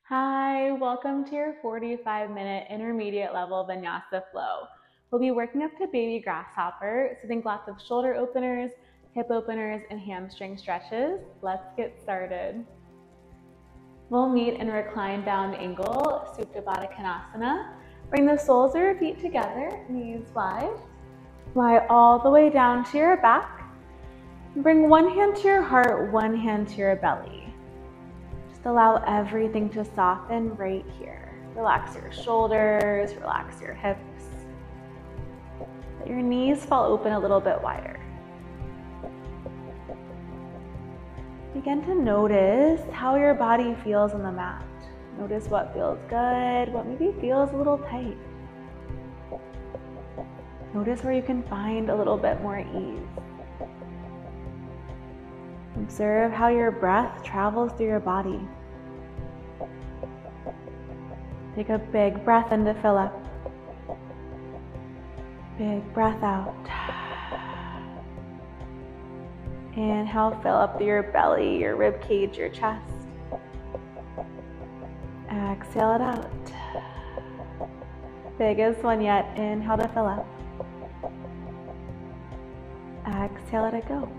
Hi, welcome to your 45-minute intermediate level Vinyasa flow. We'll be working up to Baby Grasshopper, so think lots of shoulder openers, hip openers, and hamstring stretches. Let's get started. We'll meet in reclined down angle, Supta Baddha Konasana. Bring the soles of your feet together, knees wide. Lie all the way down to your back. Bring one hand to your heart, one hand to your belly. Just allow everything to soften right here. Relax your shoulders, relax your hips. Let your knees fall open a little bit wider. Begin to notice how your body feels on the mat. Notice what feels good, what maybe feels a little tight. Notice where you can find a little bit more ease. Observe how your breath travels through your body. Take a big breath in to fill up. Big breath out. Inhale, fill up through your belly, your rib cage, your chest. Exhale it out. Biggest one yet. Inhale to fill up. Exhale, let it go.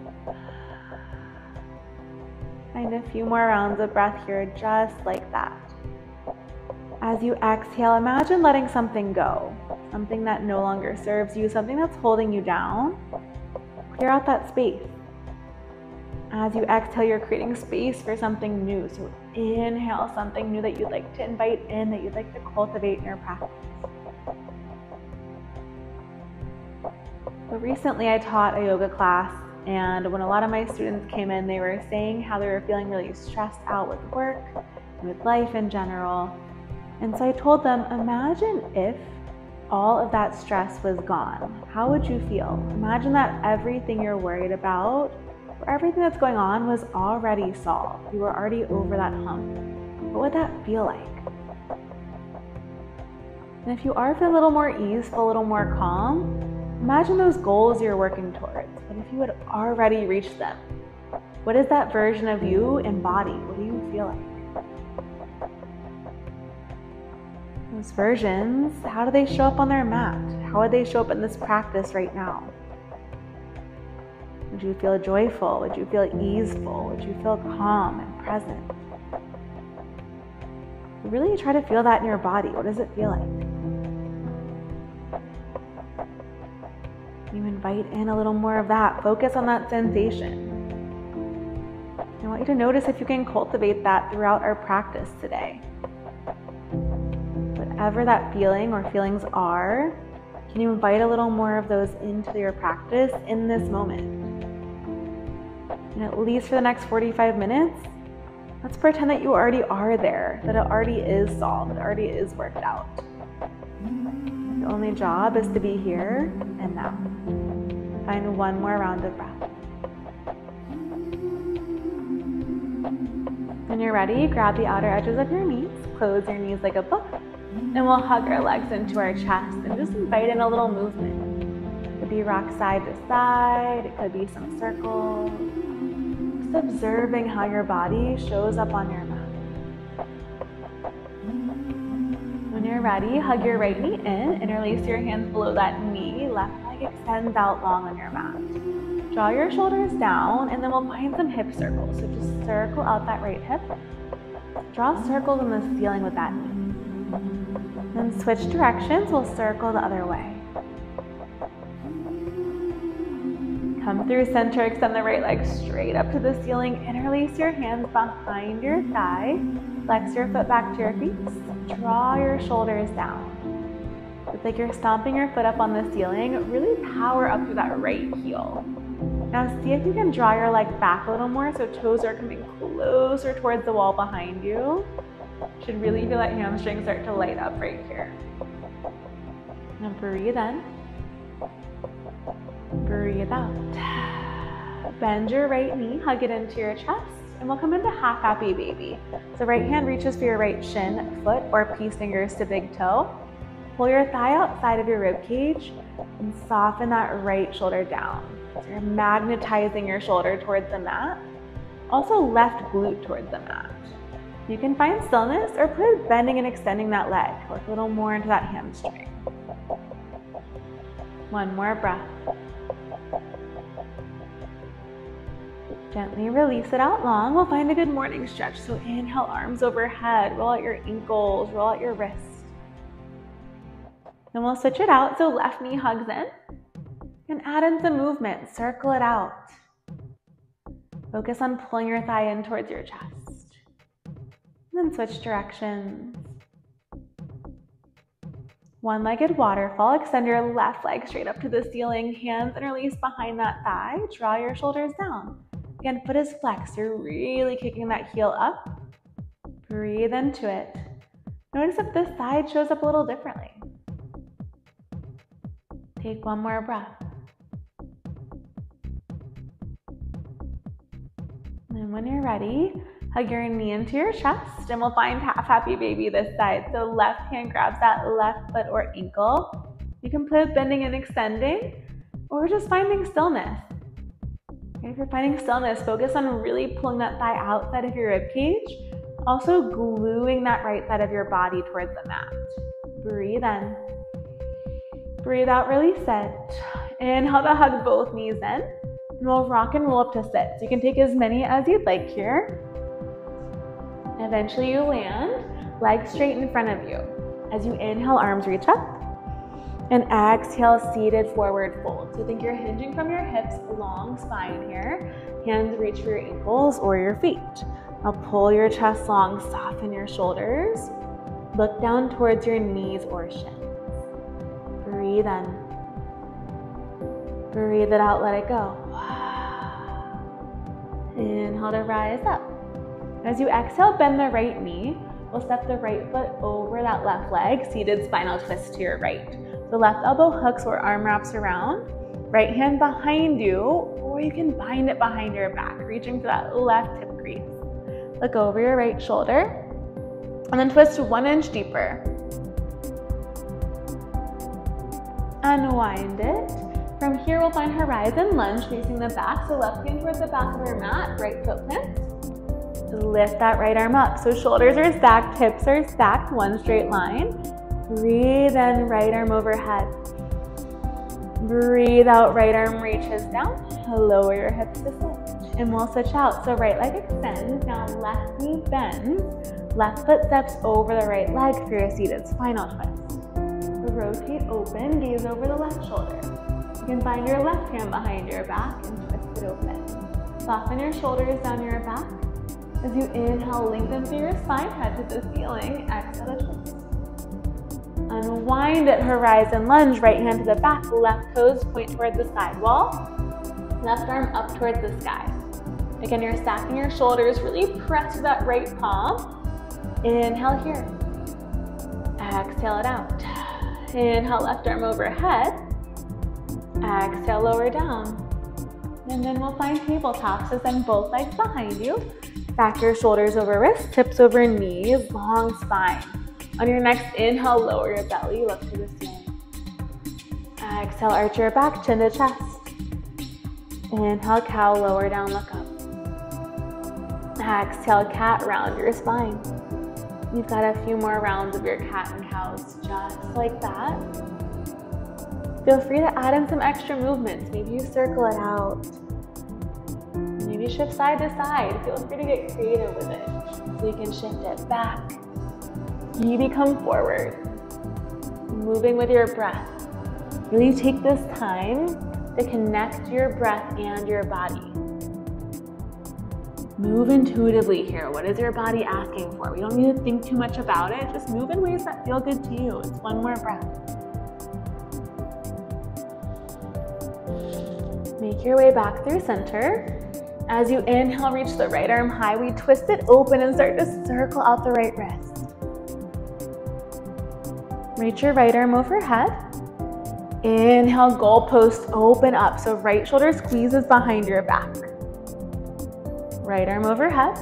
Find a few more rounds of breath here, just like that. As you exhale, imagine letting something go, something that no longer serves you, something that's holding you down. Clear out that space. As you exhale, you're creating space for something new. So inhale something new that you'd like to invite in, that you'd like to cultivate in your practice. So recently I taught a yoga class, and when a lot of my students came in, they were saying how they were feeling really stressed out with work, with life in general. And so I told them, imagine if all of that stress was gone. How would you feel? Imagine that everything you're worried about, or everything that's going on, was already solved. You were already over that hump. What would that feel like? And if you are feeling a little more easeful, a little more calm, imagine those goals you're working towards. What if you had already reached them? What is that version of you embody? What do you feel like? Those versions, how do they show up on their mat? How would they show up in this practice right now? Would you feel joyful? Would you feel easeful? Would you feel calm and present? Really try to feel that in your body. What does it feel like? You invite in a little more of that. Focus on that sensation. I want you to notice if you can cultivate that throughout our practice today. Whatever that feeling or feelings are, can you invite a little more of those into your practice in this moment? And at least for the next 45 minutes, let's pretend that you already are there, that it already is solved, it already is worked out. The only job is to be here and now. Find one more round of breath. When you're ready, grab the outer edges of your knees, close your knees like a book, and we'll hug our legs into our chest and just invite in a little movement. It could be rock side to side, it could be some circles. Just observing how your body shows up on your mat. When you're ready, hug your right knee in, interlace your hands below that knee, left leg extends out long on your mat. Draw your shoulders down, and then we'll find some hip circles. So just circle out that right hip. Draw circles in the ceiling with that knee. Then switch directions, we'll circle the other way. Come through center, extend the right leg straight up to the ceiling, interlace your hands behind your thigh, flex your foot back to your feet, draw your shoulders down. It's like you're stomping your foot up on the ceiling, really power up through that right heel. Now see if you can draw your leg back a little more so toes are coming closer towards the wall behind you. Should really feel that hamstring start to light up right here. Now breathe in. Breathe out. Bend your right knee, hug it into your chest, and we'll come into half happy baby. So right hand reaches for your right shin, foot, or peace fingers to big toe. Pull your thigh outside of your rib cage and soften that right shoulder down. So you're magnetizing your shoulder towards the mat. Also left glute towards the mat. You can find stillness or put bending and extending that leg. Look a little more into that hamstring. One more breath. Gently release it out long. We'll find a good morning stretch. So inhale, arms overhead. Roll out your ankles, roll out your wrists. Then we'll switch it out. So left knee hugs in. And add in some movement. Circle it out. Focus on pulling your thigh in towards your chest. And then switch directions. One-legged waterfall. Extend your left leg straight up to the ceiling. Hands interlace behind that thigh. Draw your shoulders down. Again, foot is flexed. You're really kicking that heel up. Breathe into it. Notice if this side shows up a little differently. Take one more breath. And when you're ready, hug your knee into your chest, and we'll find half happy baby this side. So left hand grabs that left foot or ankle. You can put bending and extending, or just finding stillness. If you're finding stillness, focus on really pulling that thigh outside of your rib cage, also gluing that right side of your body towards the mat. Breathe in. Breathe out, release it. Inhale to hug both knees in, and we'll rock and roll up to sit. So you can take as many as you'd like here. Eventually you land, legs straight in front of you. As you inhale, arms reach up. And exhale, seated forward fold. So think you're hinging from your hips, long spine here. Hands reach for your ankles or your feet. Now pull your chest long, soften your shoulders. Look down towards your knees or shins. Breathe in. Breathe it out, let it go. Inhale to rise up. As you exhale, bend the right knee. We'll step the right foot over that left leg, seated spinal twist to your right. The left elbow hooks or arm wraps around, right hand behind you, or you can bind it behind your back, reaching for that left hip crease. Look over your right shoulder, and then twist 1 inch deeper. Unwind it. From here, we'll find horizon lunge facing the back, so left hand towards the back of your mat, right foot plants. Lift that right arm up, so shoulders are stacked, hips are stacked, one straight line. Breathe in, right arm overhead. Breathe out, right arm reaches down. Lower your hips to switch. And we'll switch out. So right leg extends. Now left knee bends. Left foot steps over the right leg for your seated spinal twist. Rotate open, gaze over the left shoulder. You can find your left hand behind your back and twist it open. Soften your shoulders down your back. As you inhale, lengthen through your spine, head to the ceiling. Exhale to twist. Unwind it, horizon lunge, right hand to the back, left toes point towards the sidewall, left arm up towards the sky. Again, you're stacking your shoulders, really press to that right palm. Inhale here. Exhale it out. Inhale, left arm overhead. Exhale, lower down. And then we'll find tabletop. So send both legs behind you. Back your shoulders over wrists, hips over knees, long spine. On your next inhale, lower your belly, look to the ceiling. Exhale, arch your back, chin to chest. Inhale, cow, lower down, look up. Exhale, cat, round your spine. You've got a few more rounds of your cat and cows, just like that. Feel free to add in some extra movements. Maybe you circle it out. Maybe shift side to side. Feel free to get creative with it. So you can shift it back. Maybe come forward. Moving with your breath. Really take this time to connect your breath and your body. Move intuitively here. What is your body asking for? We don't need to think too much about it. Just move in ways that feel good to you. It's one more breath. Make your way back through center. As you inhale, reach the right arm high. We twist it open and start to circle out the right wrist. Reach your right arm overhead. Inhale, goalpost, open up. So right shoulder squeezes behind your back. Right arm overhead.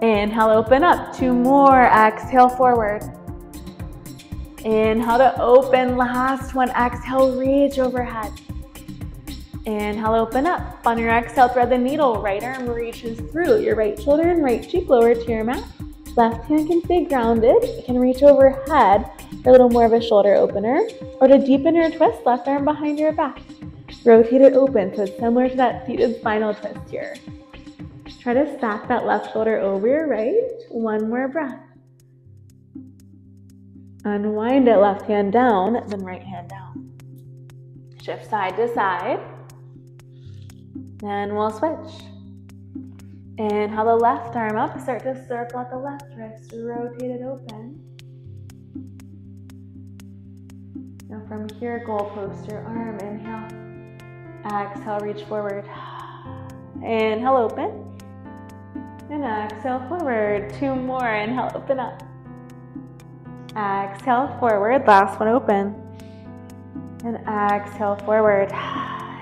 Inhale, open up. 2 more. Exhale, forward. Inhale to open. Last one. Exhale, reach overhead. Inhale, open up. On your exhale, thread the needle. Right arm reaches through your right shoulder and right cheek lower to your mat. Left hand can stay grounded. It can reach overhead for a little more of a shoulder opener. Or to deepen your twist, left arm behind your back. Rotate it open so it's similar to that seated spinal twist here. Try to stack that left shoulder over your right. One more breath. Unwind it, left hand down, then right hand down. Shift side to side. Then we'll switch. Inhale the left arm up, start to circle at the left wrist, rotate it open. Now from here, goal post your arm, inhale. Exhale, reach forward. Inhale, open. And exhale, forward. Two more, inhale, open up. Exhale, forward, last one, open. And exhale, forward.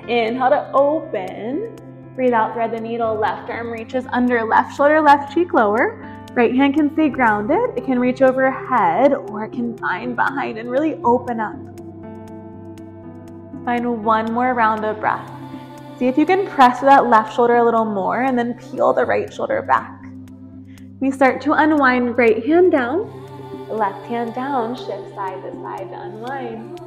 Inhale to open. Breathe out, thread the needle. Left arm reaches under, left shoulder, left cheek lower. Right hand can stay grounded. It can reach overhead or it can find behind and really open up. Find one more round of breath. See if you can press that left shoulder a little more and then peel the right shoulder back. We start to unwind, right hand down, left hand down, shift side to side to unwind.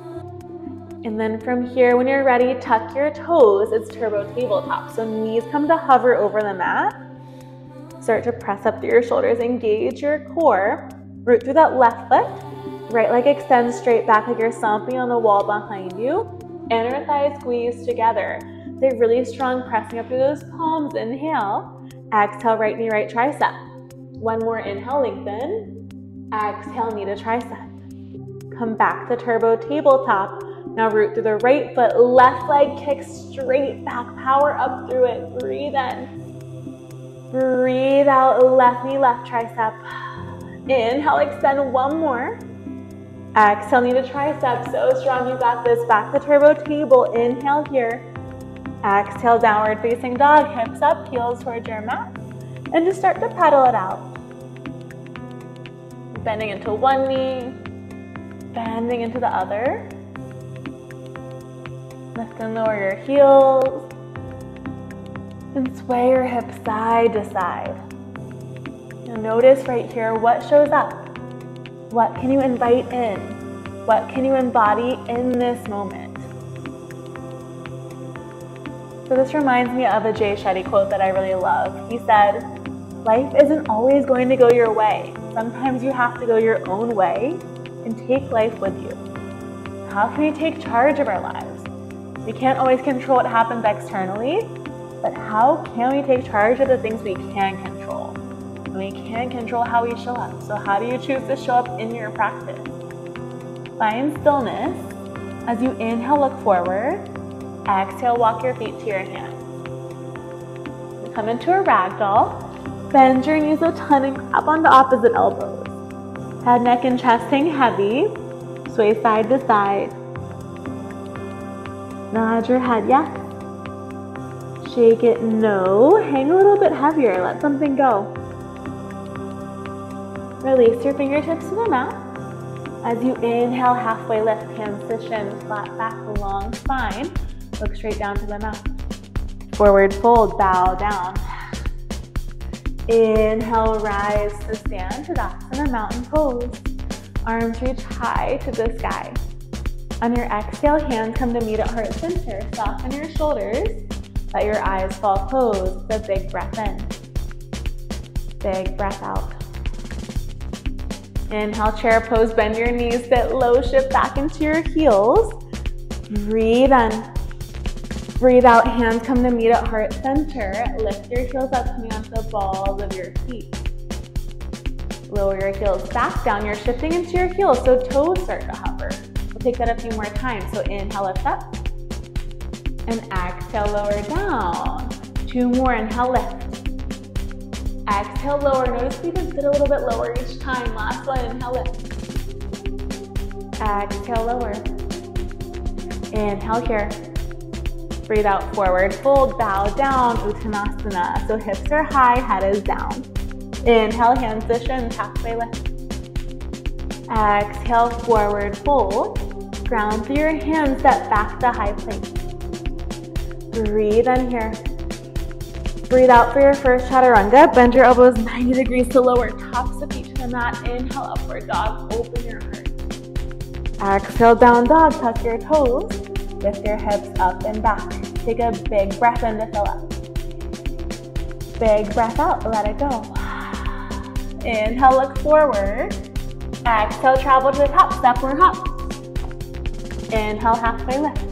And then from here, when you're ready, tuck your toes. It's turbo tabletop. So knees come to hover over the mat. Start to press up through your shoulders, engage your core. Root through that left foot. Right leg extends straight back like you're stomping on the wall behind you. Inner thighs squeeze together. Stay really strong, pressing up through those palms. Inhale. Exhale, right knee, right tricep. One more inhale, lengthen. Exhale, knee to tricep. Come back to turbo tabletop. Now root through the right foot, left leg kicks straight back, power up through it, breathe in. Breathe out, left knee, left tricep. Inhale, extend one more. Exhale, knee to tricep, so strong, you got this. Back to turbo table, inhale here. Exhale, downward facing dog, hips up, heels towards your mat. And just start to pedal it out. Bending into one knee, bending into the other. Lift and lower your heels. And sway your hips side to side. Now notice right here what shows up. What can you invite in? What can you embody in this moment? So this reminds me of a Jay Shetty quote that I really love. He said, life isn't always going to go your way. Sometimes you have to go your own way and take life with you. How can we take charge of our lives? We can't always control what happens externally, but how can we take charge of the things we can control? And we can control how we show up. So how do you choose to show up in your practice? Find stillness. As you inhale, look forward. Exhale, walk your feet to your hands. Come into a ragdoll. Bend your knees a ton and grab onto opposite elbows. Head, neck, and chest hang heavy. Sway side to side. Nod your head, yes. Shake it, no. Hang a little bit heavier, let something go. Release your fingertips to the mat. As you inhale, halfway lift, hands to shins, flat back, long spine. Look straight down to the mat. Forward fold, bow down. Inhale, rise to stand, Tadasana, mountain pose. Arms reach high to the sky. On your exhale, hands come to meet at heart center. Soften your shoulders. Let your eyes fall closed. A big breath in. Big breath out. Inhale, chair pose. Bend your knees, sit low, shift back into your heels. Breathe in. Breathe out, hands come to meet at heart center. Lift your heels up, coming onto the balls of your feet. Lower your heels back down. You're shifting into your heels, so toes start to hover. We'll take that a few more times. So inhale, lift up. And exhale, lower down. Two more, inhale, lift. Exhale, lower. Notice we can sit a little bit lower each time. Last one, inhale, lift. Exhale, lower. Inhale here. Breathe out, forward fold, bow down, Uttanasana. So hips are high, head is down. Inhale, hands to shins, halfway lift. Exhale, forward fold. Ground through your hands, step back to high plank. Breathe in here. Breathe out for your first chaturanga. Bend your elbows 90 degrees to lower tops of feet to the mat. Inhale, upward dog. Open your heart. Exhale, down dog. Tuck your toes. Lift your hips up and back. Take a big breath in to fill up. Big breath out. Let it go. Inhale, look forward. Exhale, travel to the top. Step or hop. Inhale, halfway lift.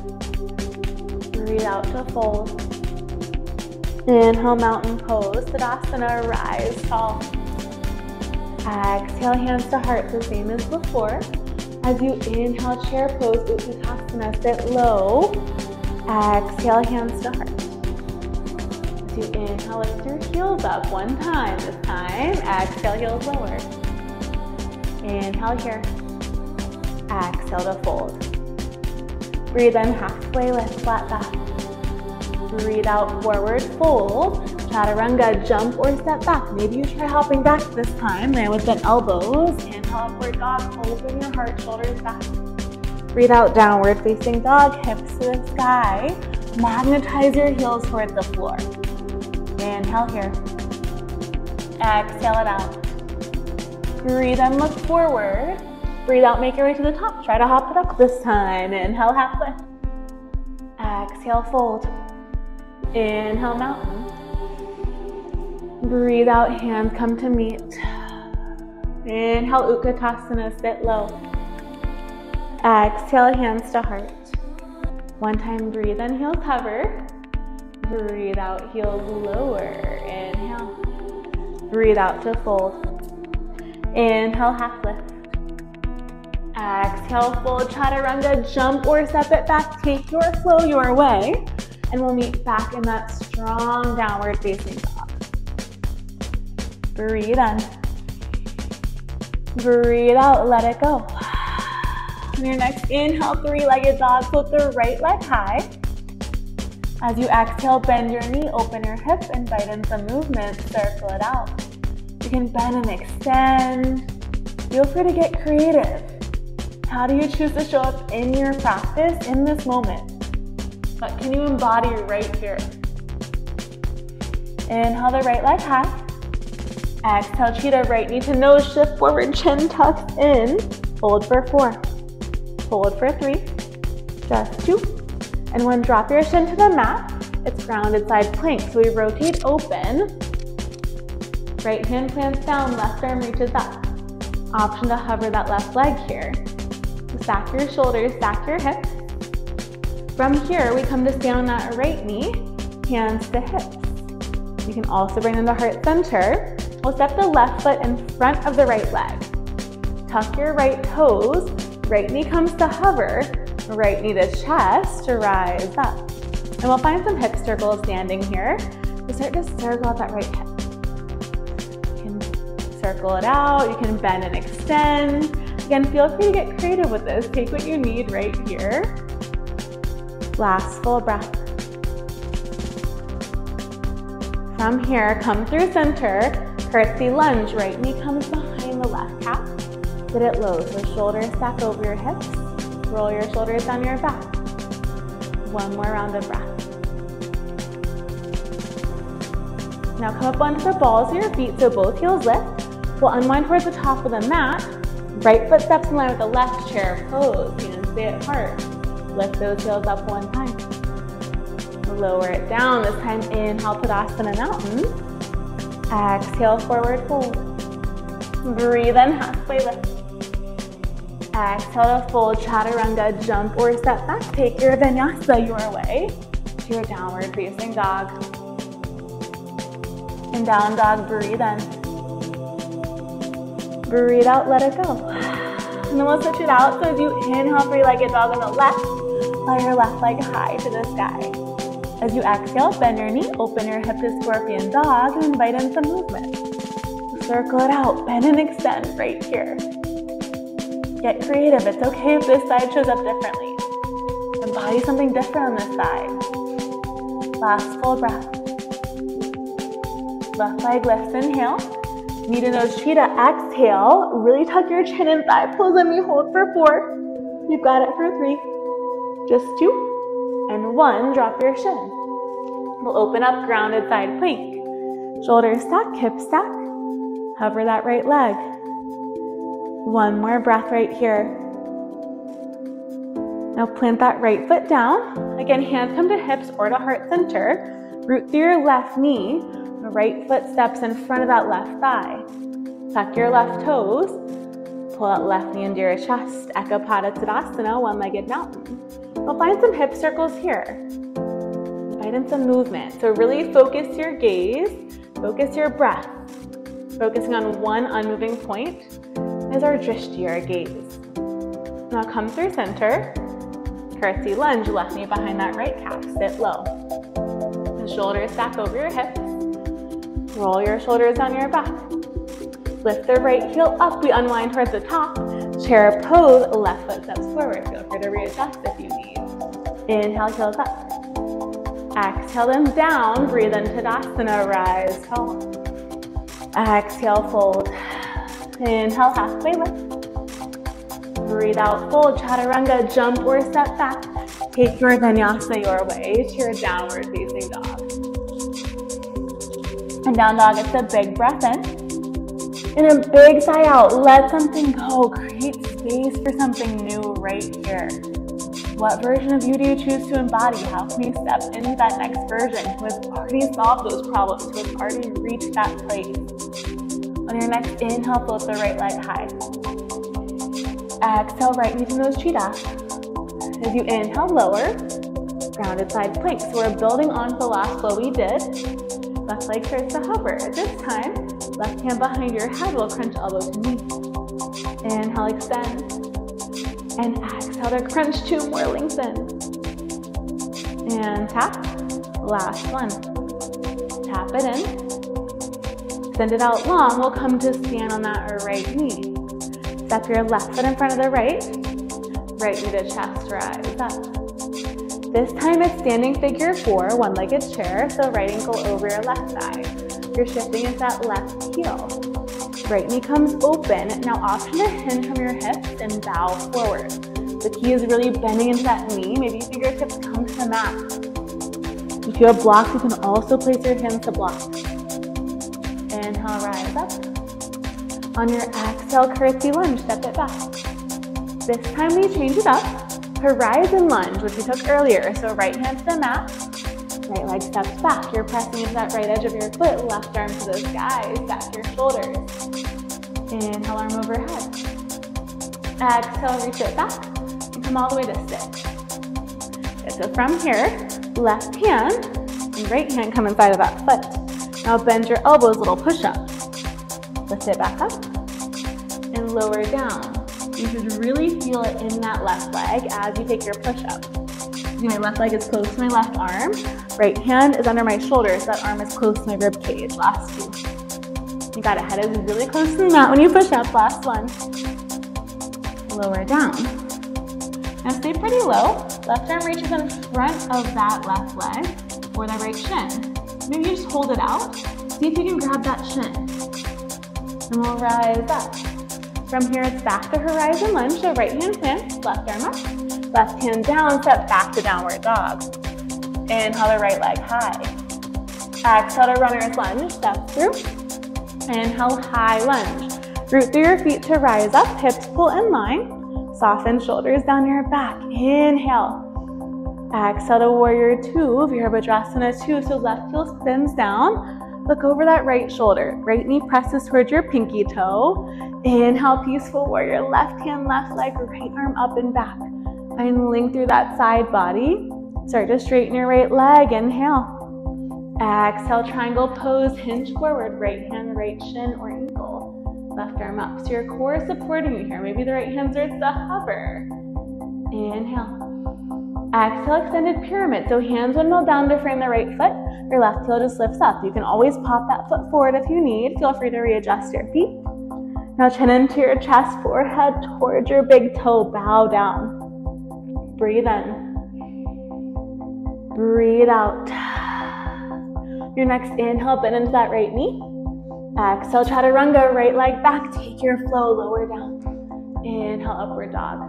Breathe out to fold. Inhale, mountain pose, Tadasana, rise tall. Exhale, hands to heart, the same as before. As you inhale, chair pose, Uttanasana, sit low. Exhale, hands to heart. As you inhale, lift your heels up one time. This time, exhale, heels lower. Inhale here. Exhale to fold. Breathe in, halfway lift, flat back. Breathe out, forward fold. Chaturanga, jump or step back. Maybe you try hopping back this time. Land with the elbows. Inhale, upward dog. Open your heart, shoulders back. Breathe out, downward facing dog. Hips to the sky. Magnetize your heels towards the floor. Inhale here. Exhale it out. Breathe in, look forward. Breathe out, make your way to the top. Try to hop it up this time. Inhale, half lift. Exhale, fold. Inhale, mountain. Breathe out, hands come to meet. Inhale, Uttanasana, sit low. Exhale, hands to heart. One time, breathe in, heels hover. Breathe out, heels lower. Inhale. Breathe out to fold. Inhale, half lift. Exhale, fold, chaturanga, jump or step it back. Take your flow your way. And we'll meet back in that strong downward facing dog. Breathe in. Breathe out, let it go. On your next inhale, three-legged dog, float the right leg high. As you exhale, bend your knee, open your hip, invite in some movement, circle it out. You can bend and extend. Feel free to get creative. How do you choose to show up in your practice in this moment? What can you embody right here? Inhale the right leg high. Exhale, cheetah, right knee to nose, shift forward, chin tucks in. Hold for 4. Hold for 3. Just 2. And 1, drop your shin to the mat. It's grounded side plank. So we rotate open. Right hand plants down, left arm reaches up. Option to hover that left leg here. Stack your shoulders, stack your hips. From here, we come to stay on that right knee, hands to hips. You can also bring them to heart center. We'll step the left foot in front of the right leg. Tuck your right toes, right knee comes to hover, right knee to chest to rise up. And we'll find some hip circles standing here. We'll start to circle out that right hip. You can circle it out, you can bend and extend. Again, feel free to get creative with this. Take what you need right here. Last full breath. From here, come through center, curtsy lunge. Right knee comes behind the left calf. Sit it low, so shoulders stack over your hips. Roll your shoulders down your back. One more round of breath. Now come up onto the balls of your feet, so both heels lift. We'll unwind towards the top of the mat. Right foot steps in line with the left, chair pose. Hands stay at heart. Lift those heels up one time. Lower it down. This time inhale, Tadasana, mountain. Exhale, forward fold. Breathe in, halfway lift. Exhale to fold, chaturanga, jump or step back. Take your vinyasa your way to your downward facing dog. In down dog, breathe in. Breathe out, let it go. And then we'll switch it out. So as you inhale, three-legged dog on the left, fly your left leg high to the sky. As you exhale, bend your knee, open your hip to scorpion dog, and invite in some movement. Circle it out, bend and extend right here. Get creative. It's okay if this side shows up differently. Embody something different on this side. Last full breath. Left leg lifts, inhale. Knee to nose, cheetah, exhale. Really tuck your chin and thigh pose and we hold for 4. You've got it for 3. Just 2. And 1, drop your shin. We'll open up, grounded side plank. Shoulder stack, hip stack. Hover that right leg. One more breath right here. Now plant that right foot down. Again, hands come to hips or to heart center. Root through your left knee. The right foot steps in front of that left thigh. Tuck your left toes. Pull that left knee into your chest. Ekapada Tadasana, one-legged mountain. We'll find some hip circles here. Find in some movement. So really focus your gaze. Focus your breath. Focusing on one unmoving point is our drishti, our gaze. Now come through center. Curtsy lunge, left knee behind that right calf. Sit low. The shoulders stack over your hips. Roll your shoulders down your back. Lift the right heel up. We unwind towards the top. Chair pose, left foot steps forward. Feel free to readjust if you need. Inhale, heels up. Exhale them down. Breathe into Tadasana, rise tall. Exhale, fold. Inhale, halfway lift. Breathe out, fold, chaturanga, jump or step back. Take your vinyasa your way to your downward facing dog. And down dog, it's a big breath in. And a big sigh out. Let something go. Create space for something new right here. What version of you do you choose to embody? How can you step into that next version who has already solved those problems, who has already reached that place? On your next inhale, float the right leg high. Exhale, right knee to nose cheetah. As you inhale, lower. Grounded side plank. So we're building on the last flow we did. Left leg starts to hover. This time, left hand behind your head will crunch elbow to knee. Inhale, extend. And exhale to crunch, 2 more, lengthen. And tap. Last one. Tap it in. Extend it out long. We'll come to stand on that right knee. Step your left foot in front of the right. Right knee to chest, rise up. This time it's standing figure 4, one-legged chair. So right ankle over your left thigh. You're shifting into that left heel. Right knee comes open. Now option to hinge from your hips and bow forward. The key is really bending into that knee. Maybe fingertips come to the mat. If you have blocks, you can also place your hands to block. Inhale, rise up. On your exhale, curtsy lunge, step it back. This time we change it up. Horizon lunge, which we took earlier. So right hand to the mat. Right leg steps back. You're pressing into that right edge of your foot. Left arm to the sky. Stack your shoulders. Inhale, arm overhead. Exhale, reach it back. And come all the way to sit. Okay, so from here, left hand and right hand come inside of that foot. Now bend your elbows, little push-up. Lift it back up and lower down. You should really feel it in that left leg as you take your push-up. My left leg is close to my left arm. Right hand is under my shoulder, so that arm is close to my rib cage. Last 2. You got it. Head is really close to the mat when you push up. Last one. Lower down. Now stay pretty low. Left arm reaches in front of that left leg or that right shin. Maybe you just hold it out. See if you can grab that shin. And we'll rise up. From here, it's back to horizon lunge. So right hand plants, left arm up. Left hand down, step back to downward dog. Inhale the right leg high. Exhale to runner's lunge, step through. Inhale, high lunge. Root through your feet to rise up, hips pull in line. Soften shoulders down your back. Inhale. Exhale to warrior 2, Virabhadrasana 2. So left heel spins down. Look over that right shoulder. Right knee presses towards your pinky toe. Inhale, peaceful warrior. Left hand, left leg, right arm up and back. Find length through that side body. Start to straighten your right leg. Inhale. Exhale, triangle pose. Hinge forward. Right hand, right shin or ankle. Left arm up. So your core is supporting you here. Maybe the right hand starts to hover. Inhale. Exhale, extended pyramid. So hands windmill down to frame the right foot. Your left heel just lifts up. You can always pop that foot forward if you need. Feel free to readjust your feet. Now chin into your chest, forehead towards your big toe. Bow down. Breathe in. Breathe out. Your next inhale, bend into that right knee. Exhale, chaturanga, right leg back. Take your flow, lower down. Inhale, upward dog.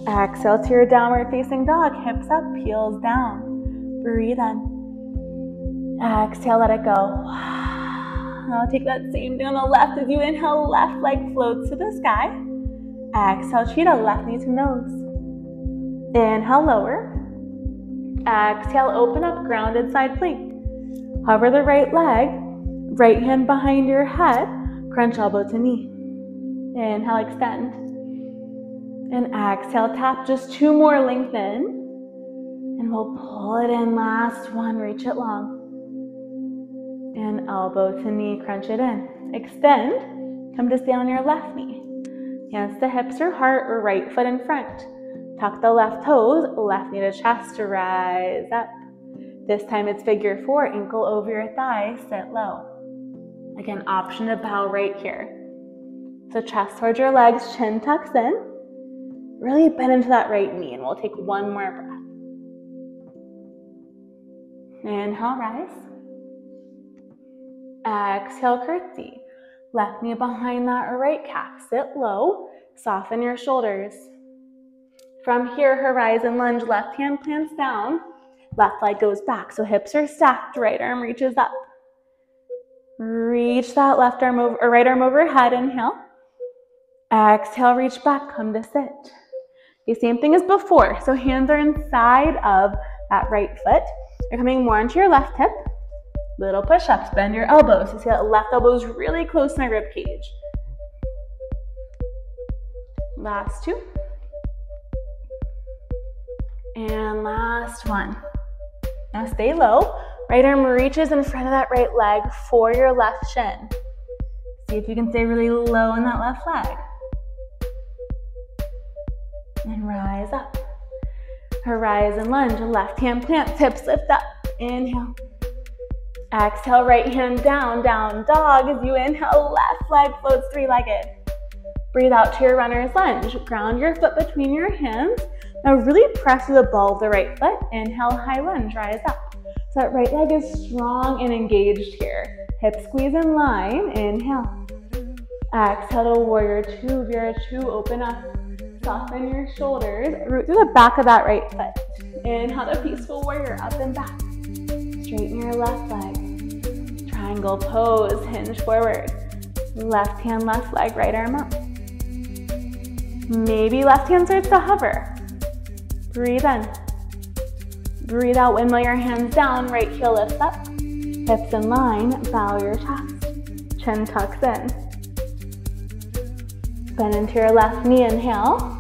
Exhale to your downward facing dog. Hips up, heels down. Breathe in. Exhale, let it go. Now take that same thing on the left as you inhale, left leg floats to the sky. Exhale, cheetah, left knee to nose. Inhale, lower. Exhale, open up, grounded side plank. Hover the right leg, right hand behind your head, crunch elbow to knee. Inhale, extend. And exhale, tap, just 2 more, lengthen. And we'll pull it in, last one, reach it long. And elbow to knee, crunch it in. Extend, come to stay on your left knee. Hands to hips or heart, or right foot in front. Tuck the left toes, left knee to chest to rise up. This time it's figure 4, ankle over your thigh, sit low. Again, option to bow right here. So chest towards your legs, chin tucks in. Really bend into that right knee, and we'll take 1 more breath. Inhale, rise. Exhale, curtsy. Left knee behind that right calf. Sit low, soften your shoulders. From here, horizon lunge, left hand plants down, left leg goes back. So hips are stacked, right arm reaches up. Reach that left arm over, or right arm overhead, inhale. Exhale, reach back, come to sit. The same thing as before. So hands are inside of that right foot. You're coming more onto your left hip. Little push-ups, bend your elbows. You see that left elbow is really close to my rib cage. Last 2. And last 1. Now stay low. Right arm reaches in front of that right leg for your left shin. See if you can stay really low in that left leg. And rise up. Horizon lunge, left hand plants, hips lift up. Inhale. Exhale, right hand down, down dog. As you inhale, left leg floats 3-legged. Breathe out to your runner's lunge. Ground your foot between your hands. Now really press through the ball of the right foot. Inhale, high lunge, rise up. So that right leg is strong and engaged here. Hip squeeze in line, inhale. Exhale to warrior 2, Vira 2, open up. Soften your shoulders, root through the back of that right foot. Inhale to peaceful warrior, up and back. Straighten your left leg. Triangle pose, hinge forward. Left hand, left leg, right arm up. Maybe left hand starts to hover. Breathe in. Breathe out, windmill your hands down, right heel lifts up. Hips in line, bow your chest. Chin tucks in. Bend into your left knee, inhale.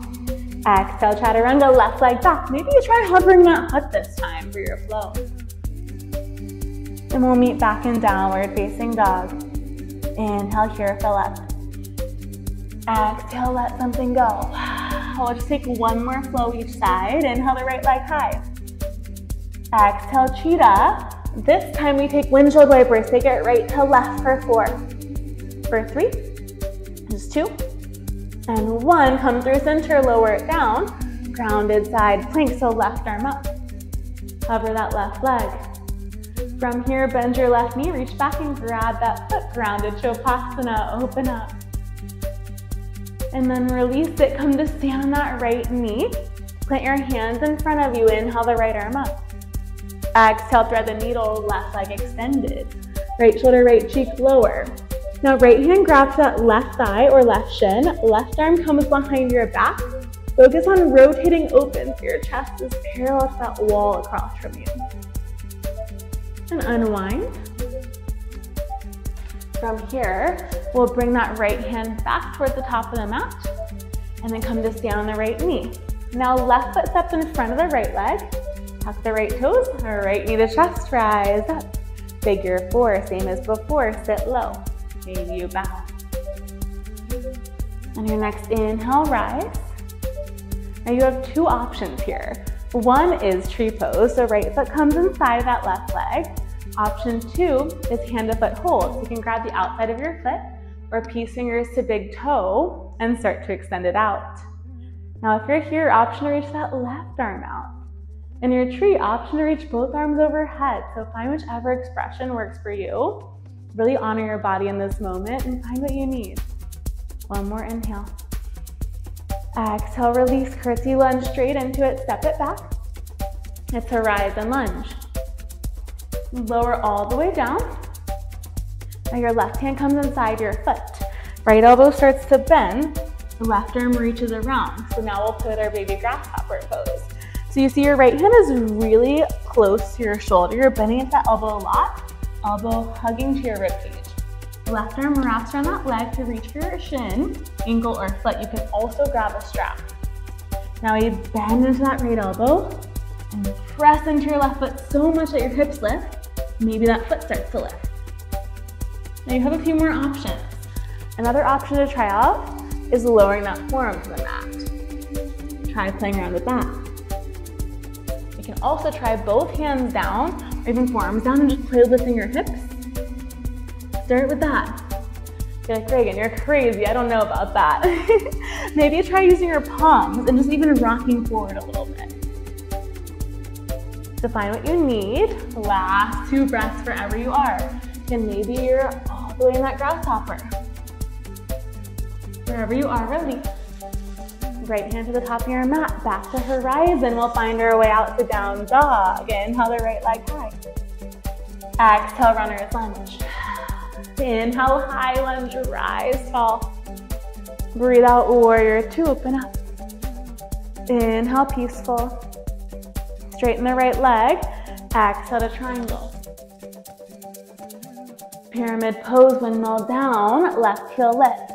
Exhale, chaturanga, left leg back. Maybe you try hovering that hut this time for your flow. And we'll meet back in downward facing dog. Inhale here, fill up. Exhale, let something go. We'll just take 1 more flow each side. Inhale the right leg high. Exhale, cheetah. This time we take windshield wipers. Take it right to left for 4. For 3. Just 2. And 1, come through center, lower it down. Grounded side plank, so left arm up. Hover that left leg. From here, bend your left knee, reach back and grab that foot. Grounded Shavasana, open up. And then release it, come to stand on that right knee. Plant your hands in front of you, inhale the right arm up. Exhale, thread the needle, left leg extended. Right shoulder, right cheek lower. Now right hand grabs that left thigh or left shin. Left arm comes behind your back. Focus on rotating open so your chest is parallel to that wall across from you. And unwind. From here, we'll bring that right hand back towards the top of the mat and then come to stand on the right knee. Now left foot steps in front of the right leg. Tuck the right toes, right knee to chest, rise up. Figure 4, same as before, sit low. Maybe you bow. On your next inhale, rise. Now you have 2 options here. One is tree pose, so right foot comes inside of that left leg. Option 2 is hand to foot hold. So you can grab the outside of your foot or piece fingers to big toe and start to extend it out. Now if you're here, option to reach that left arm out. In your tree, option to reach both arms overhead. So find whichever expression works for you. Really honor your body in this moment and find what you need. 1 more inhale. Exhale, release, curtsy lunge straight into it, step it back. It's horizon lunge. Lower all the way down. Now your left hand comes inside your foot. Right elbow starts to bend. The left arm reaches around. So now we'll put our baby grasshopper pose. So you see your right hand is really close to your shoulder. You're bending into that elbow a lot. Elbow hugging to your ribcage. Left arm wraps around that leg to reach for your shin, ankle, or foot. You can also grab a strap. Now we bend into that right elbow and press into your left foot so much that your hips lift. Maybe that foot starts to lift. Now you have a few more options. Another option to try out is lowering that forearm to the mat. Try playing around with that. You can also try both hands down or even forearms down and just play with lifting your hips. Start with that. You're like, Reagan, you're crazy. I don't know about that. Maybe try using your palms and just even rocking forward a little bit. To find what you need, last 2 breaths wherever you are. And maybe you're all the way in that grasshopper. Wherever you are, release. Right hand to the top of your mat, back to horizon. We'll find our way out to down dog. Inhale the right leg high. Exhale, runner's lunge. Inhale, high lunge, rise tall. Breathe out, warrior 2, open up. Inhale, peaceful. Straighten the right leg. Exhale to triangle. Pyramid pose, windmill down, left heel lift.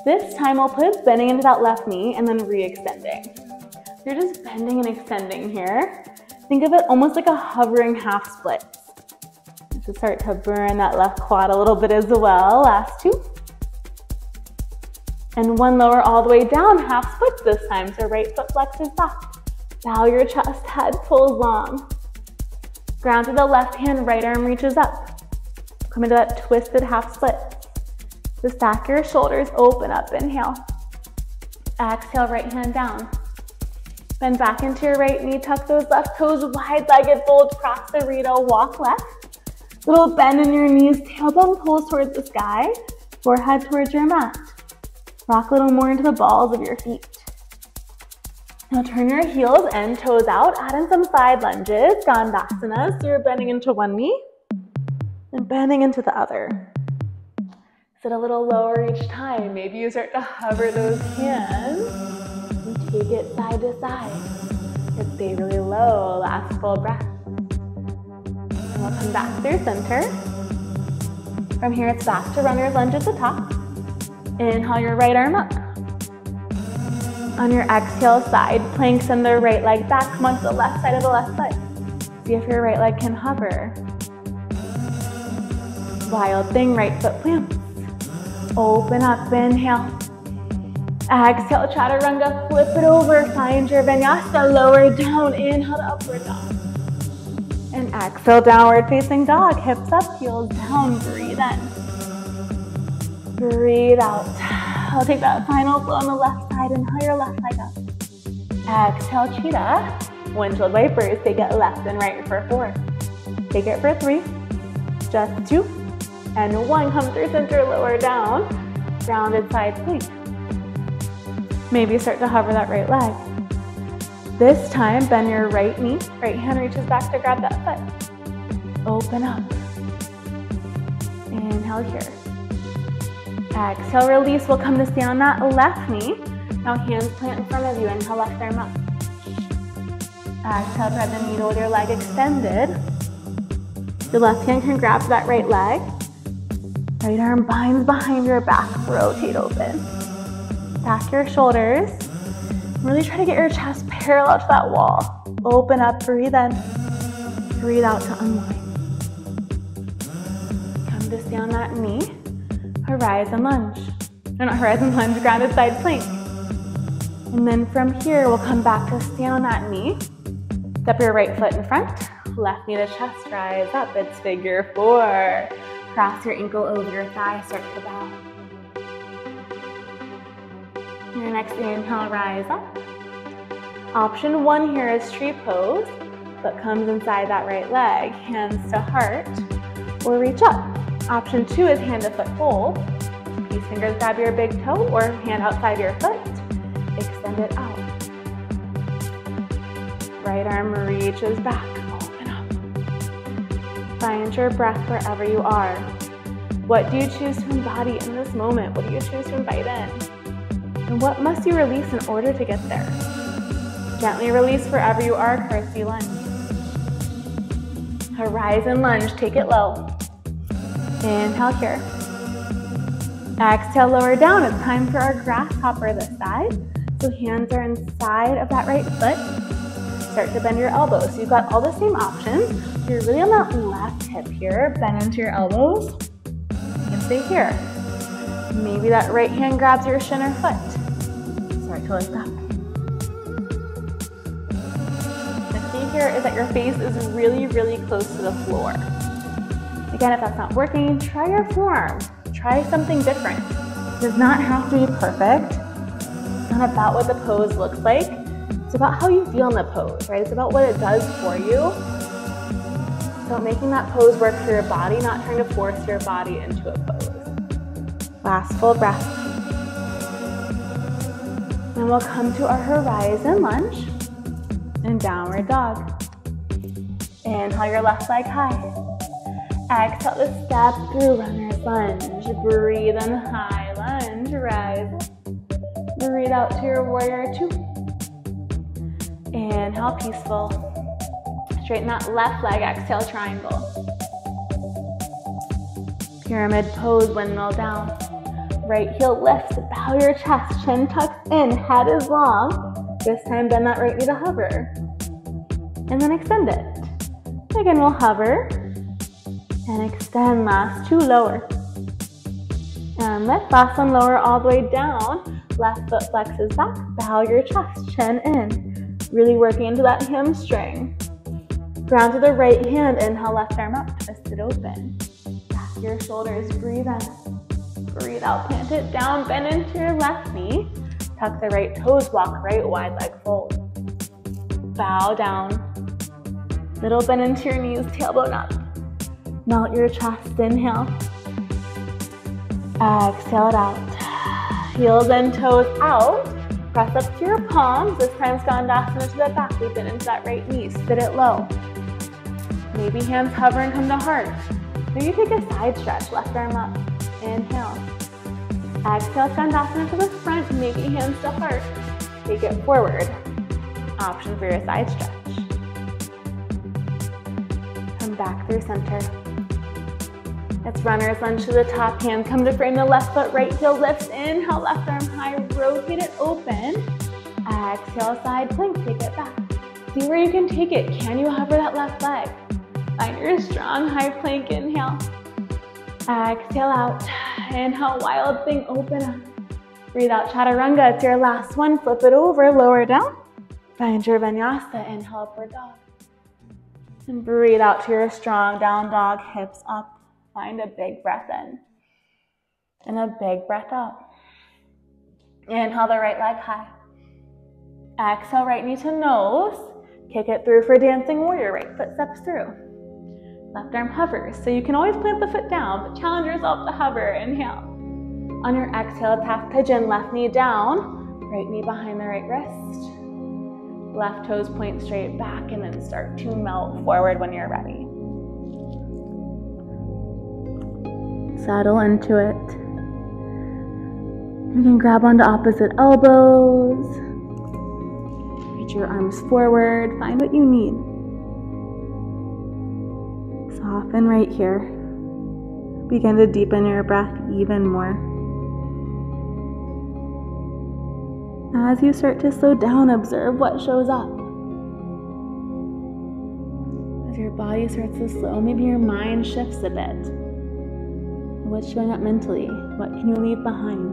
This time we'll put bending into that left knee and then re-extending. You're just bending and extending here. Think of it almost like a hovering half split. To start to burn that left quad a little bit as well. Last 2. And 1 lower all the way down, half splits this time. So right foot flexes back. Bow your chest, head pulls long. Ground to the left hand, right arm reaches up. Come into that twisted half split. So stack your shoulders, open up, inhale. Exhale, right hand down. Bend back into your right knee, tuck those left toes, wide-legged fold, cross the burrito, walk left. Little bend in your knees, tailbone pulls towards the sky, forehead towards your mat. Rock a little more into the balls of your feet. Now turn your heels and toes out, add in some side lunges, Dandasana. So you're bending into one knee and bending into the other. Sit a little lower each time. Maybe you start to hover those hands and take it side to side. And stay really low, last full breath. And we'll come back through center. From here, it's back to runner's lunge at the top. Inhale your right arm up. On your exhale, side planks and the right leg back. Come onto the left side of the left foot. See if your right leg can hover. Wild thing, right foot plants. Open up, inhale. Exhale, chaturanga, flip it over. Find your vinyasa, lower down. Inhale to upward dog. And exhale, downward facing dog. Hips up, heels down. Breathe in. Breathe out. I'll take that final flow on the left side. Inhale your left leg up. Exhale, cheetah. Windshield wipers. Take it left and right for 4. Take it for 3. Just 2. And 1. Come through center, lower down. Rounded side plank. Maybe start to hover that right leg. This time, bend your right knee. Right hand reaches back to grab that foot. Open up. Inhale here. Exhale, release. We'll come to stand on that left knee. Now hands plant in front of you. Inhale, left arm up. Exhale, thread the needle with your leg extended. Your left hand can grab that right leg. Right arm binds behind your back. Rotate open. Stack your shoulders. Really try to get your chest parallel to that wall. Open up, breathe in. Breathe out to unwind. Come to stay on that knee. Horizon lunge. No, not horizon lunge, grounded side plank. And then from here, we'll come back to stand on that knee. Step your right foot in front. Left knee to chest, rise up. It's figure 4. Cross your ankle over your thigh, start to bow. Your next inhale, rise up. Option 1 here is tree pose. Foot comes inside that right leg, hands to heart, or reach up. Option 2 is hand to foot hold. These fingers grab your big toe or hand outside your foot. Extend it out. Right arm reaches back, open up. Find your breath wherever you are. What do you choose to embody in this moment? What do you choose to invite in? And what must you release in order to get there? Gently release wherever you are, curtsy lunge. Horizon lunge, take it low. Inhale here. Exhale, lower down. It's time for our grasshopper this side. So hands are inside of that right foot. Start to bend your elbows. So you've got all the same options. You're really on that left hip here. Bend into your elbows. You can stay here. Maybe that right hand grabs your shin or foot. Start to lift up. The key here is that your face is really, really close to the floor. Again, if that's not working, try your form. Try something different. It does not have to be perfect. It's not about what the pose looks like. It's about how you feel in the pose, right? It's about what it does for you. So making that pose work for your body, not trying to force your body into a pose. Last full breath. And we'll come to our horizon lunge and downward dog. Inhale your left leg high. Exhale to step through runner's lunge. Breathe in high lunge, rise up. Breathe out to your warrior two. Inhale, peaceful. Straighten that left leg, exhale, triangle. Pyramid pose, windmill down. Right heel lifts, bow your chest, chin tucks in, head is long. This time bend that right knee to hover. And then extend it. Again, we'll hover. And extend, last two, lower. And lift, last one, lower all the way down. Left foot flexes back, bow your chest, chin in. Really working into that hamstring. Ground to the right hand, inhale, left arm up, twist it open. Back your shoulders, breathe in. Breathe out, plant it down, bend into your left knee. Tuck the right toes, walk right, wide leg fold. Bow down. Little bend into your knees, tailbone up. Melt your chest, inhale. Exhale it out. Heels and toes out. Press up to your palms. This time Dandasana to the back. We bend into that right knee. Sit it low. Maybe hands hover and come to heart. Maybe take a side stretch. Left arm up. Inhale. Exhale, Dandasana to the front. Maybe hands to heart. Take it forward. Option for your side stretch. Come back through center. It's runner's lunge to the top, hands come to frame the left foot, right heel lifts, inhale, left arm high, rotate it open. Exhale, side plank, take it back. See where you can take it. Can you hover that left leg? Find your strong high plank, inhale. Exhale out, inhale, wild thing, open up. Breathe out, chaturanga, it's your last one, flip it over, lower down. Find your vinyasa, inhale, upward dog. And breathe out to your strong down dog, hips up. Find a big breath in and a big breath out. Inhale the right leg high. Exhale, right knee to nose. Kick it through for dancing warrior. Right foot steps through. Left arm hovers. So you can always plant the foot down, but challenge yourself to hover. Inhale. On your exhale, half pigeon, left knee down. Right knee behind the right wrist. Left toes point straight back and then start to melt forward when you're ready. Settle into it. You can grab onto opposite elbows. Reach your arms forward. Find what you need. Soften right here. Begin to deepen your breath even more. As you start to slow down, observe what shows up. As your body starts to slow, maybe your mind shifts a bit. What's showing up mentally? What can you leave behind?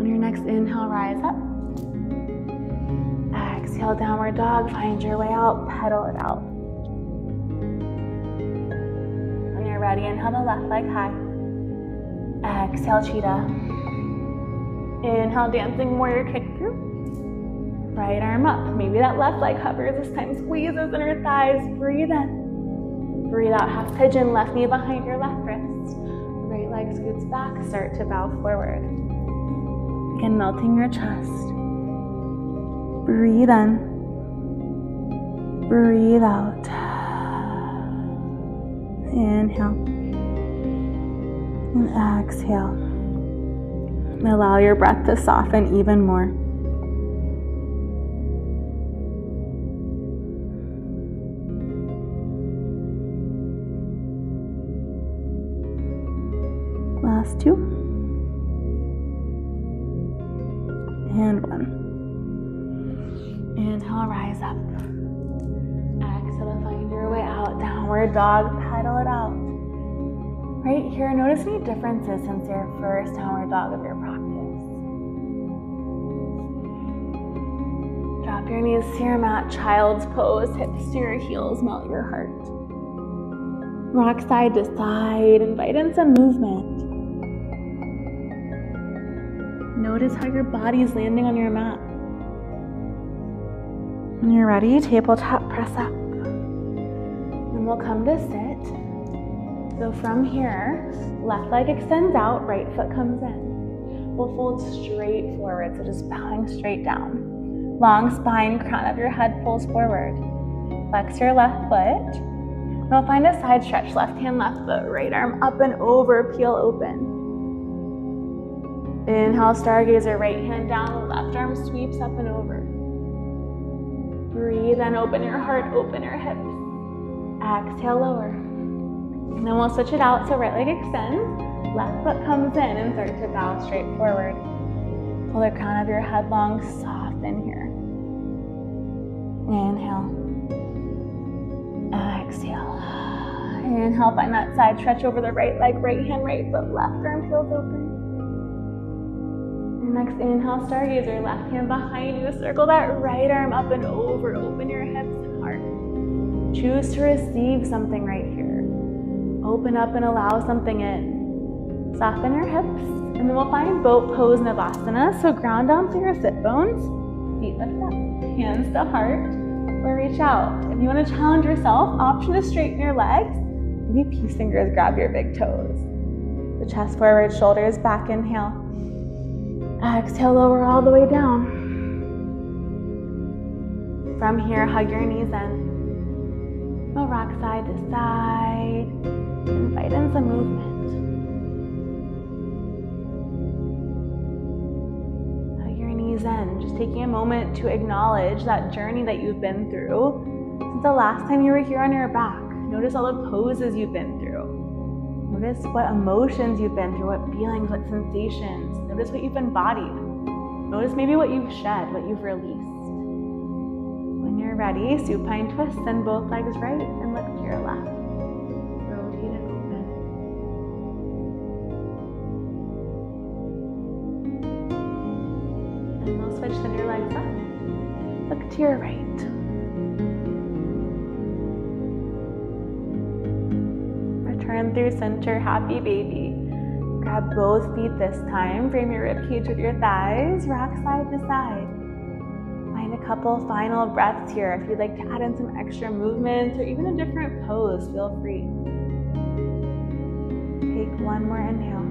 On your next inhale, rise up. Exhale, downward dog. Find your way out. Pedal it out. When you're ready, inhale the left leg high. Exhale, cheetah. Inhale, dancing warrior, kick through. Right arm up. Maybe that left leg hovers. This time squeeze those inner thighs. Breathe in. Breathe out, half pigeon, left knee behind your left wrist. Right leg scoots back, start to bow forward. Again, melting your chest. Breathe in. Breathe out. Inhale. And exhale. And allow your breath to soften even more. Last two. And one. Inhale, rise up. Exhale to find your way out. Downward dog, pedal it out. Right here, notice any differences since your first downward dog of your practice. Drop your knees to your mat, child's pose, hips to your heels, melt your heart. Rock side to side, invite in some movement. Notice how your body's landing on your mat. When you're ready, tabletop press up. Then we'll come to sit. So from here, left leg extends out, right foot comes in. We'll fold straight forward, so just bowing straight down. Long spine, crown of your head pulls forward. Flex your left foot. And we'll find a side stretch, left hand, left foot, right arm up and over, peel open. Inhale, stargazer, right hand down, left arm sweeps up and over. Breathe and open your heart, open your hips. Exhale, lower. And then we'll switch it out, so right leg extends, left foot comes in and start to bow straight forward. Pull the crown of your head long, soften here. Inhale. Exhale. Inhale, find that side stretch over the right leg, right hand, right foot, left arm peels open. Next inhale, stargazer, left hand behind you. Circle that right arm up and over. Open your hips and heart. Choose to receive something right here. Open up and allow something in. Soften your hips. And then we'll find boat pose Navasana. So ground down to your sit bones. Feet lift up. Hands to heart. Or reach out. If you want to challenge yourself, option to straighten your legs. Maybe peace fingers grab your big toes. The chest forward, shoulders back, inhale. Exhale, lower all the way down. From here, hug your knees in. We'll rock side to side. Invite in some movement. Hug your knees in. Just taking a moment to acknowledge that journey that you've been through since the last time you were here on your back. Notice all the poses you've been through. Notice what emotions you've been through, what feelings, what sensations. Notice what you've embodied. Notice maybe what you've shed, what you've released. When you're ready, supine twist, send both legs right and look to your left. Rotate and open. And we'll switch, send your legs up. Look to your right. Return through center, happy baby. Grab both feet this time. Frame your ribcage with your thighs. Rock side to side. Find a couple final breaths here. If you'd like to add in some extra movements or even a different pose, feel free. Take one more inhale.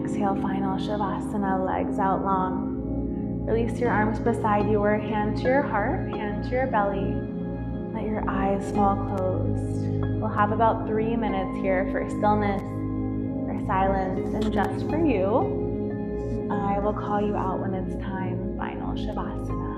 Exhale, final Shavasana, legs out long. Release your arms beside you or hand to your heart, hand to your belly. Let your eyes fall closed. We'll have about 3 minutes here for stillness, for silence, and just for you. I will call you out when it's time. Final Shavasana.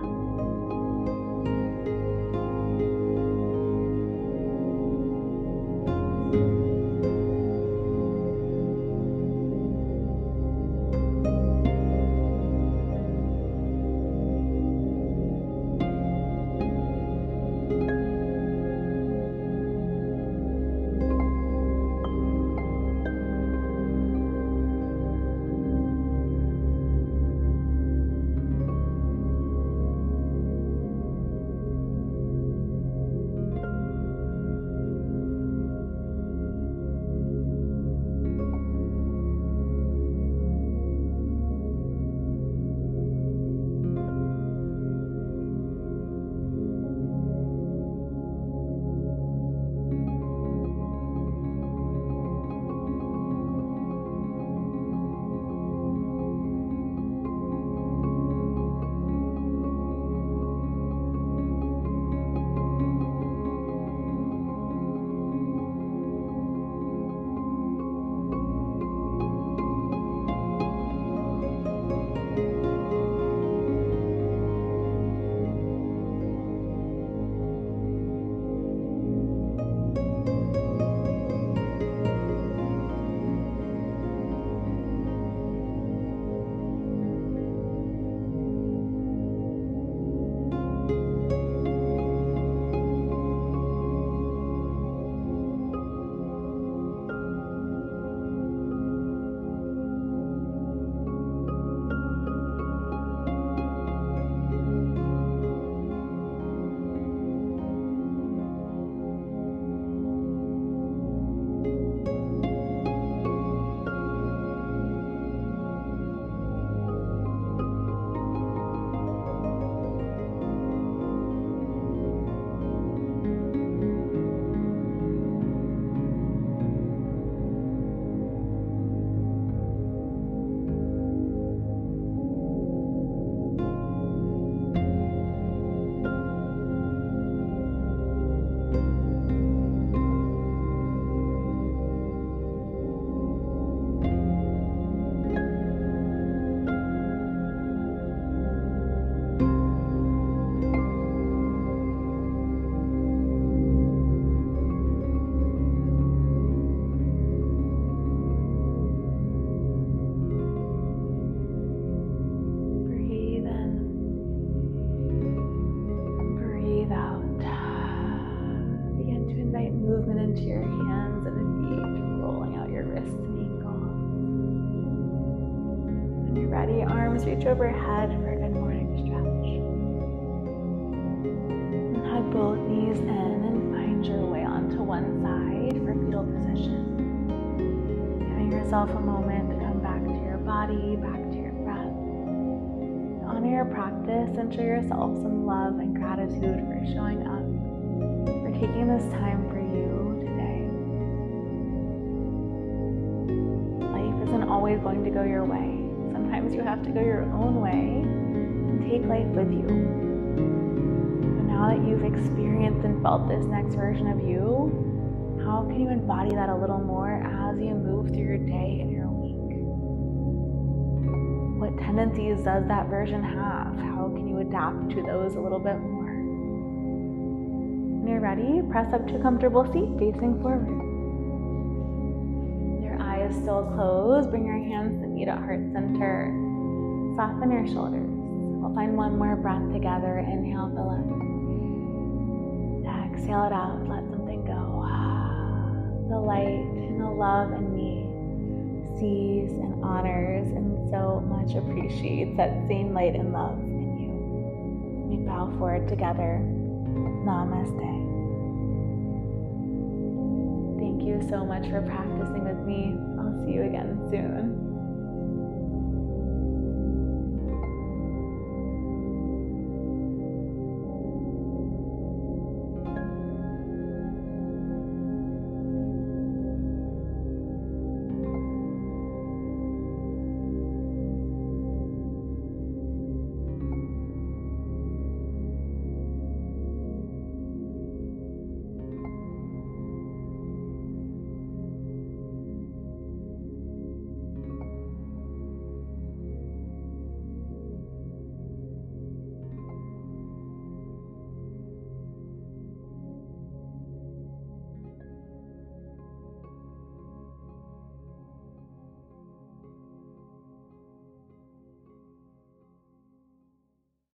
When you're ready, arms reach overhead for a good morning stretch. And hug both knees in and find your way onto one side for fetal position. Giving yourself a moment to come back to your body, back to your breath. Honor your practice and show yourself some love and gratitude for showing up, for taking this time for you today. Life isn't always going to go your way. Sometimes you have to go your own way and take life with you. But now that you've experienced and felt this next version of you, how can you embody that a little more as you move through your day and your week? What tendencies does that version have? How can you adapt to those a little bit more? When you're ready, press up to a comfortable seat facing forward. Your eyes still closed. Bring your hands to meet at heart center. Soften your shoulders. We'll find one more breath together. Inhale, fill up. Exhale it out. Let something go. The light and the love in me sees and honors and so much appreciates that same light and love in you. We bow forward together. Namaste. Thank you so much for practicing with me. I'll see you again soon.